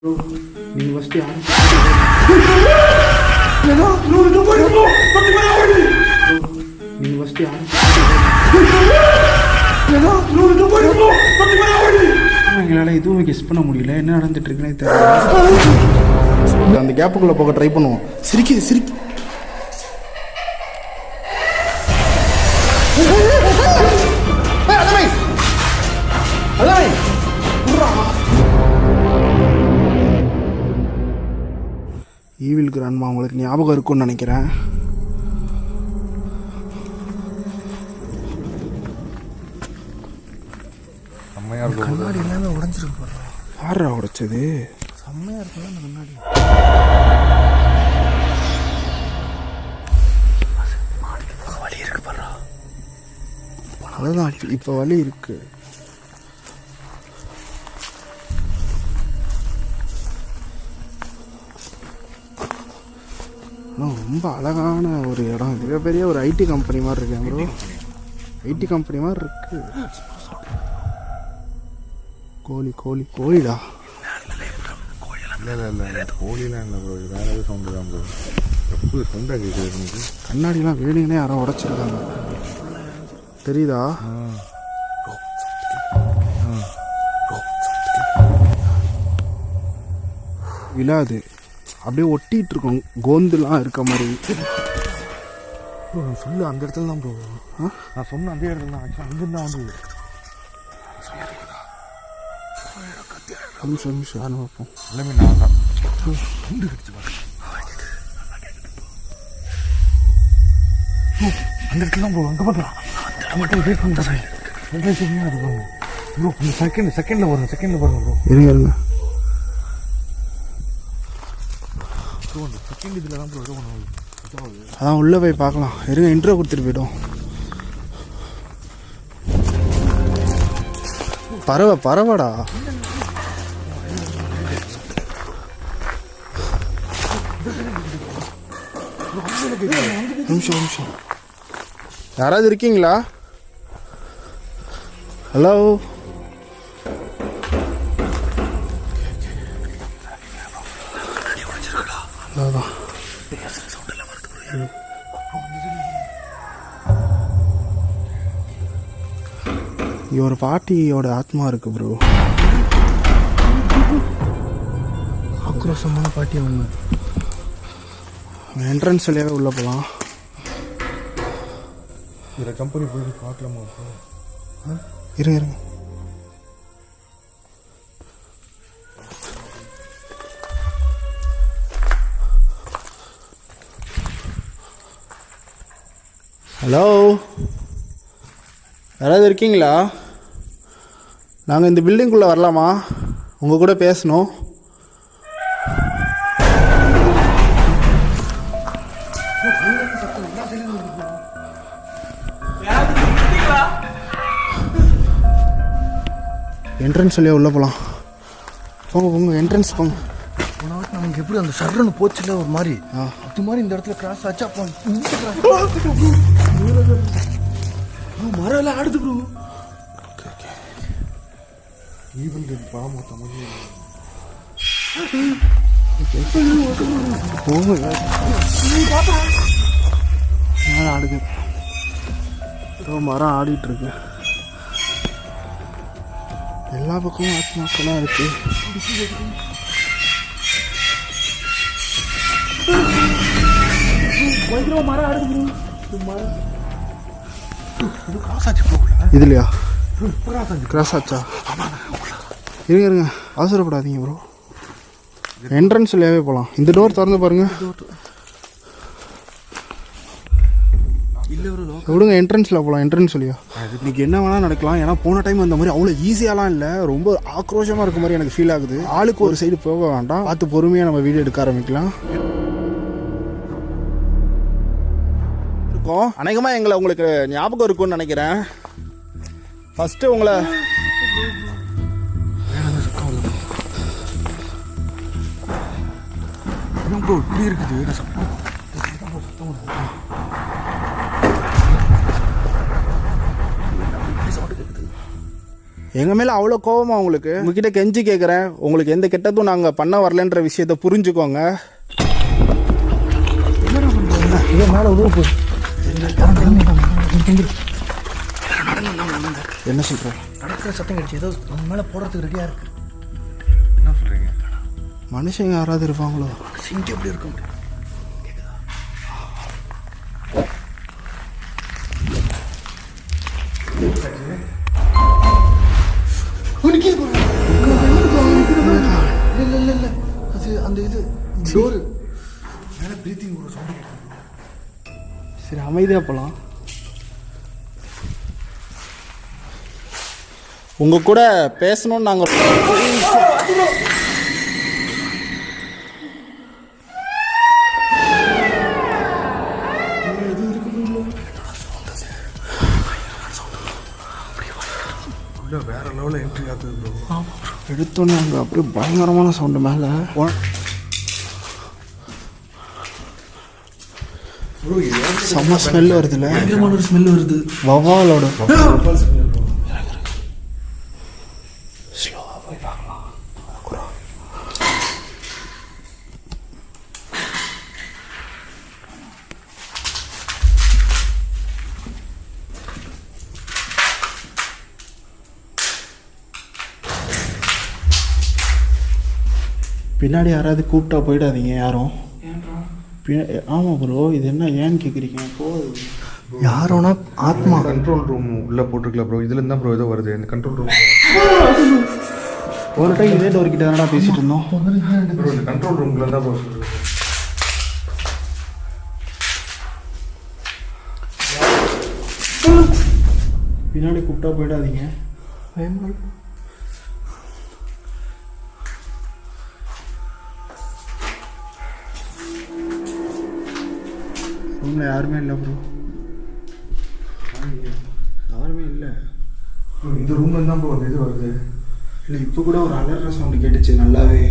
Bro, நீங்கள் first யாரும் நீங்கள் ஃபஸ்ட்டு யாரும் எங்களால் எதுவும் கெஸ் பண்ண முடியல. என்ன நடந்துட்டு இருக்குன்னே தெரியல. அந்த கேப்புக்குள்ளே போக ட்ரை பண்ணுவோம். சிரிக்குது. ஈவில் கிராண்ட்மா உங்களுக்கு ஞாபகம் இருக்கும்னு நினைக்கிறேன். கண்ணாடி எல்லாமே உடஞ்சிருக்கு. யாரா உடைச்சது? செம்மையா இருக்குல்ல அந்த கண்ணாடி. வலி இருக்கு பாரு. அவ்வளோதான், இப்போ வலி இருக்கு. ரொம்ப அழகான ஒரு இடம். மிகப்பெரிய ஒரு ஐடி கம்பெனி மாதிரி இருக்கு ப்ரோ. ஐடி கம்பெனி மாதிரி இருக்கு. கோழிடா. இல்லை கோழிலாம் இல்லை ப்ரோ, வேற ஏதாவது சவுண்டு தான் ப்ரோ. எப்படி சவுண்டாக கேட்குது எனக்கு? கண்ணாடிலாம் வேணுங்கன்னே யாரோ உடச்சிருக்காங்க தெரியுதா? விழாது அப்படியே ஒட்டிகிட்டு இருக்கோம். கோந்துலாம் இருக்க மாதிரி. சொல்லு, அந்த இடத்துல தான் ப்ரோ. நான் சொன்ன அதே இடத்துல தான். ஆக்சுவலாக அங்கிருந்தான் வந்து நிமிஷம் பார்ப்போம். எல்லாமே நான் தான் சவுண்டு கடிச்சு பார்க்க. அந்த இடத்துல தான் ப்ரோ. அங்கே பார்க்கலாம். மட்டும் வெயிட் பண்ணுறேன். அது ப்ரோ கொஞ்சம் செகண்டில் பாருங்க ப்ரோ. இருங்க செகண்ட் இதில் தான் ப்ரோ ஏதோ ஒன்று. அதான் உள்ளே போய் பார்க்கலாம். இருங்க, இன்ட்ரோ கொடுத்துட்டு போய்ட்டோம். பறவைடா. நிமிஷம் யாராவது இருக்கீங்களா? ஹலோ, அதான் இங்கே ஒரு பாட்டியோட ஆத்மா இருக்கு ப்ரோ. ஆக்ரோஷமான பாட்டி ஒன்று. என்ட்ரன்ஸ் வழியாகவே உள்ளே போகலாம். இதில் கம்பெனி போய் பார்க்கலாமா? இருங்க ஹலோ, யாராவது இருக்கீங்களா? நாங்கள் இந்த பில்டிங்குள்ளே வரலாமா? உங்கள் கூட பேசணும். என்ட்ரன்ஸ் வழியாக உள்ளே போகலாம். போங்க என்ட்ரன்ஸ் போங்க. நமக்கு எப்படி அந்த சர்ன்னு போச்சுல ஒரு மாதிரி, அது மாதிரி இந்த இடத்துல கிராஸ் ஆச்சு. அப்போ மரம் எல்லாம் ஆடுது ப்ரோ. ஈவன் பாமத்த மாதிரி ஆடுது. மரம் ஆடிட்டு இருக்கு. எல்லா பக்கமும் ஆத்மாக்கெல்லாம் இருக்கு. இதுலையா கிராஸ் ஆச்சா? இருங்க அவசரப்படாதீங்க ப்ரோ. என்ட்ரன்ஸ் வழியாவே போகலாம். இந்த டோர் திறந்து பாருங்க. விடுங்க, என்ட்ரன்ஸில் போகலாம். என்ட்ரன்ஸ் வழியா இன்னைக்கு என்ன வேணால் நடக்கலாம். ஏன்னா போன டைம் அந்த மாதிரி அவ்வளோ ஈஸியாலாம் இல்லை. ரொம்ப ஆக்ரோஷமாக இருக்க மாதிரி எனக்கு ஃபீல் ஆகுது. ஆளுக்கு ஒரு சைடு போக வேண்டாம். பார்த்து பொறுமையாக நம்ம வீடியோ எடுக்க ஆரம்பிக்கலாம். இருக்கும் அநேகமாக எங்களை உங்களுக்கு ஞாபகம் இருக்கும்னு நினைக்கிறேன். ஃபஸ்ட்டு உங்களை இப்படி இருக்குது. எங்கள் மேலே அவ்வளோ கோவமா உங்களுக்கு? உங்ககிட்ட கெஞ்சி கேட்குறேன், உங்களுக்கு எந்த கெட்டதும் நாங்கள் பண்ண வரலன்ற விஷயத்த புரிஞ்சுக்கோங்க. இதே மேலே உதவ போகுது. என்ன சொல்கிற? நடக்கிற சத்தம் கிடைச்சி ஏதோ நம்ம மேலே போடுறதுக்கு ரெடியாக இருக்கு. என்ன சொல்கிறீங்க? மனுஷங்க யாராவது இருப்பாங்களோ? சிங்கி எப்படி இருக்கும்? இல்லை அது அந்த இது டோரு மேலே ப்ரீத்திங் ஒரு சவுண்ட். சரி அமைதியாக போகலாம். உங்கள் கூட பேசணும்னு நாங்கள் வேற லெவலில் என்ட்ரி ஆகுது ப்ரோ. எடுத்தோன்னே அங்கே அப்படியே பயங்கரமான சவுண்டு மேலே. செம்ம ஸ்மெல் வருதுல்ல? பயங்கரமான ஒரு ஸ்மெல் வருது. வவாலோட பின்னாடி யாராவது கூப்பிட்டா போயிடாதீங்க யாரும். ஆமாம் ப்ரோ, இது என்ன ஏன்னு கேட்குறீங்க? யாரோனா ஆத்மா கண்ட்ரோல் ரூம் உள்ளே போட்டிருக்கல ப்ரோ. இதுலேருந்து தான் ப்ரோ ஏதோ வருது இந்த கண்ட்ரோல் ரூம். ஒரு டைம் இதே டோர்கிட்ட தானடா பேசிகிட்டு இருந்தோம் ப்ரோ. இந்த கண்ட்ரோல் ரூம்ல தான் ப்ரோ பின்னாடி கூப்பிட்டா போயிடாதீங்க. ரூமில் யாருமே இல்லை ப்ரோ. யாருமே இல்லை. இந்த ரூம்ல தான் ப்ரோ இது வருது. இல்லை இப்போ கூட ஒரு அலர்ற சவுண்டு கேட்டுச்சு நல்லாவே.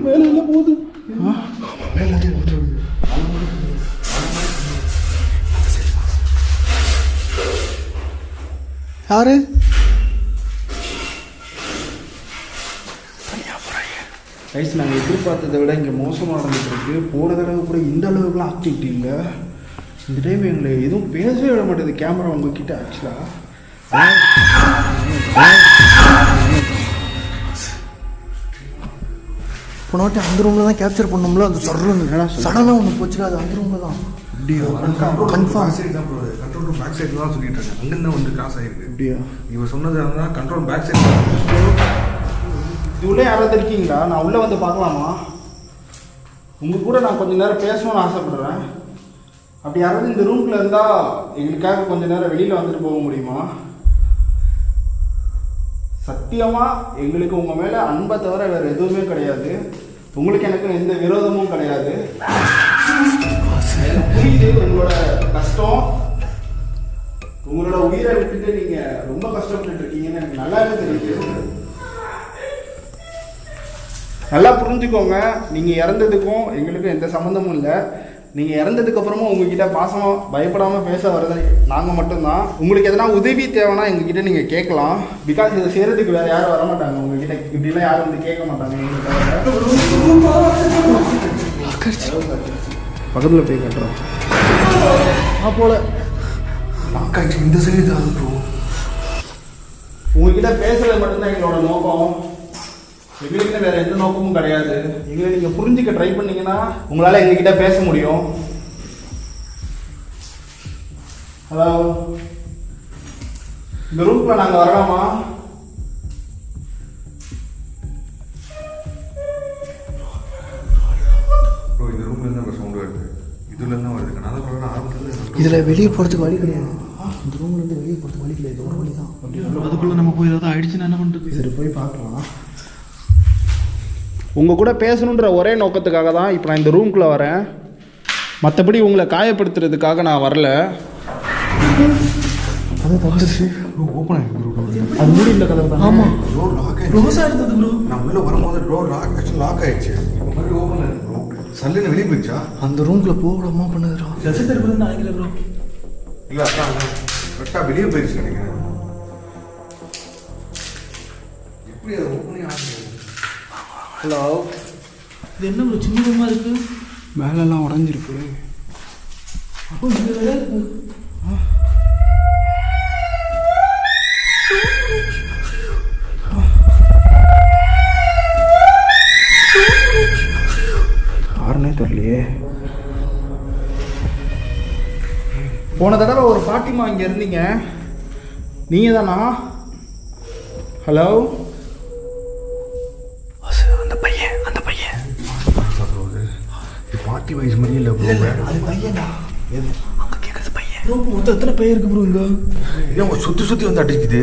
மேலே இல்லை போகுது. யாரு? ரைஸ் நாங்கள் எதிர்பார்த்ததை விட இங்கே மோசமாக நடந்துகிட்ருக்கு. போன தடவை கூட இந்த அளவுக்குலாம் ஆக்டிவிட்டி இல்லை. இந்த டைம் எங்களை எதுவும் பேசவே விட மாட்டேது கேமரா உங்ககிட்ட. ஆக்சுவலாக போன வாட்டி அந்த ரூமில் தான் கேப்சர் பண்ணோம்ல, அந்த சடனாக ஒன்று போச்சுல, அது அந்த ரூமில் தான். அப்படியா? கன்ஃபார்ம் சைடு தான் ப்ரோ. கண்ட்ரோல் ரூம் பேக் சைடில் தான் சொல்லிட்டு இருக்கேன். அங்கேருந்து வந்து கிராஸ் ஆகிருக்கு. அப்படியா? இவர் சொன்னது தான் கண்ட்ரோல் பேக் சைடு. இது உள்ளே யாராவது இருக்கீங்களா? நான் உள்ளே வந்து பார்க்கலாமா? உங்கள் கூட நான் கொஞ்சம் நேரம் பேசணும்னு ஆசைப்படுறேன். அப்படி யாராவது இந்த ரூம்குள்ளே இருந்தால் எங்களுக்காக கொஞ்சம் நேரம் வெளியில் வந்துட்டு போக முடியுமா? சத்தியமாக எங்களுக்கு உங்கள் மேலே அன்பை தவிர வேறு எதுவுமே கிடையாது. உங்களுக்கு எனக்கு எந்த விரோதமும் கிடையாது. புரியுது உங்களோட கஷ்டம். உங்களோட உயிரை விட்டுட்டு நீங்கள் ரொம்ப கஷ்டப்பட்டு இருக்கீங்கன்னு எனக்கு நல்லாவே தெரியுது. நல்லா புரிஞ்சுக்கோங்க, நீங்கள் இறந்ததுக்கும் எங்களுக்கும் எந்த சம்மந்தமும் இல்லை. நீங்கள் இறந்ததுக்கப்புறமும் உங்ககிட்ட பாசமாக பயப்படாமல் பேச வர்றது நாங்கள் மட்டும்தான். உங்களுக்கு எதனா உதவி தேவைன்னா எங்ககிட்ட நீங்கள் கேட்கலாம். பிகாஸ் இதை செய்கிறதுக்கு வேறு யாரும் வரமாட்டாங்க உங்ககிட்ட. இப்படிலாம் யாரும் வந்து கேட்க மாட்டாங்க. பக்கத்தில் போய் கட்டுறோம். போல இந்த சைடு தான் ப்ரோ. உங்ககிட்ட பேசுறது மட்டும்தான் எங்களோட நோக்கம். எங்களுக்கு வேற எந்த நோக்கமும் கிடையாது. எங்களை நீங்க புரிஞ்சுக்க ட்ரை பண்ணீங்கன்னா உங்களால எங்ககிட்ட பேச முடியும். ஹலோ, இந்த ரூம்ல நாங்க வரலாமா? ப்ரோ இந்த ரூம்ல இருந்து அந்த சவுண்ட் வருது. இதுல இருந்து வருது. நான் தான் சொல்றேன் ஆரம்பத்துல இதில் வெளியே போகிறதுக்கு வழி கிடையாது. இந்த ரூம்லேருந்து வெளியே போகிறதுக்கு வழி கிடையாது. ஒரு வழி தான். அதுக்குள்ள நம்ம போய் ஏதாவது ஆயிடுச்சுன்னா என்ன பண்ணுறது? சரி போய் பார்க்கலாம். உங்கள் கூட பேசணுன்ற ஒரே நோக்கத்துக்காக தான் இப்போ நான் இந்த ரூம்குள்ளே வரேன். மற்றபடி உங்களை காயப்படுத்துறதுக்காக நான் வரல. கதை தந்துச்சு ஓப்பன் ஆகிருக்கு ப்ரோ. அது மூடி இல்லை கதவு தான். ஆமாம் டோர் லாக் ஆயிடுச்சு. க்ளோஸாக இருந்தது ப்ரோ. நான் உள்ளே வரும்போது டோர் லாக் ஆயிடுச்சு. மறுபடியும் ஓப்பன் ஆயிருக்கு ப்ரோ. சல்லுன்னு வெளியே போயிடுச்சா? அந்த ரூம்குள்ளே போகலாமா பண்ணுது ப்ரோ. இல்லை அதான் கரெக்டாக வெளியே போயிடுச்சு நினைக்கிறேன். எப்படி அதை ஓப்பனே ஆகுது? ஹலோ, இது என்ன ப்ரோ சின்ன ரூமா இருக்கு? மேலெல்லாம் உடஞ்சிருக்கு. அப்போ இங்க வேற இருக்கு. யாருன்னே தெரியலையே. போன தடவை ஒரு பாட்டிமா இங்கே இருந்தீங்க, நீங்கள் தானா? ஹலோ, பார்ட்டி வைஸ் மாதிரி இல்லை ப்ரோ. அது பையன்டா. அங்கே கேட்குறது பையன். ப்ரோ மொத்தம் எத்தனை பையன் இருக்கு ப்ரோ இங்க? ஏன் சுற்றி வந்து அடிக்குது?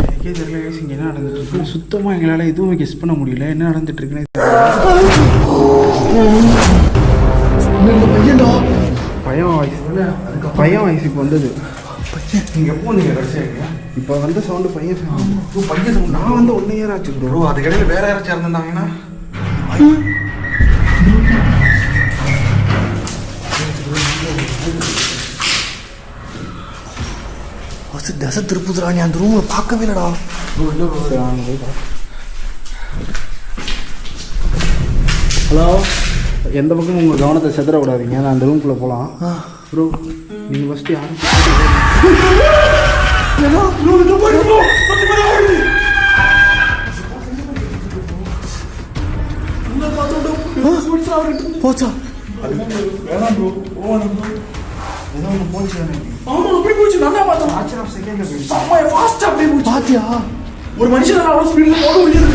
எனக்கே தெரியல இங்கே என்ன நடந்துட்டு இருக்கு. சுத்தமாக எங்களால் எதுவும் கெஸ் பண்ண முடியல. என்ன நடந்துட்டு இருக்குன்னு பையன்டா. பையன் வயசுக்கு வந்தது. நீங்கள் எப்போ நீங்கள் கடைசியாக இப்போ வந்த சவுண்டு பையன் பையன் sound. நான் வந்து 1 இயர் ஆச்சு ப்ரோ. ப்ரோ அதுக்கு இடையில வேற யாராச்சும் இறந்துருந்தாங்கன்னா? தசை திருப்புதுரா. நீ அந்த ரூமில் பார்க்கவே இல்லைடா. ஹலோ, எந்த பக்கம் உங்கள் கவனத்தை செதற விடாதீங்க. நான் அந்த ரூம்குள்ளே போகலாம். ப்ரோ நீங்கள் ஃபஸ்ட்டு யாரும் போச்சா? வேணாம் ப்ரோ, போவானும் ப்ரோ. ஏதோ ஒன்று போச்சு தானே. ஆமா அப்படி போச்சு. நல்லா பார்த்தோம். ஆச்சர் ஆஃப் செகண்டில் போயிடுச்சு. செம்ம ஃபாஸ்டா அப்படியே போச்சு. பாத்தியா? ஒரு மனுஷன் அவ்வளோ ஸ்பீடில் போக முடியாது.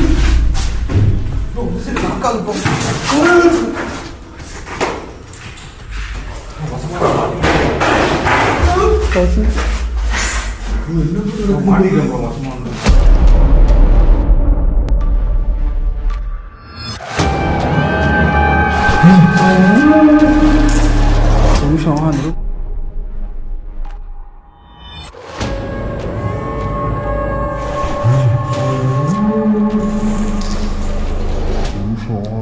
மாட்டிக்கிறேன் ப்ரோ மோசமாக நிமிஷம் அந்த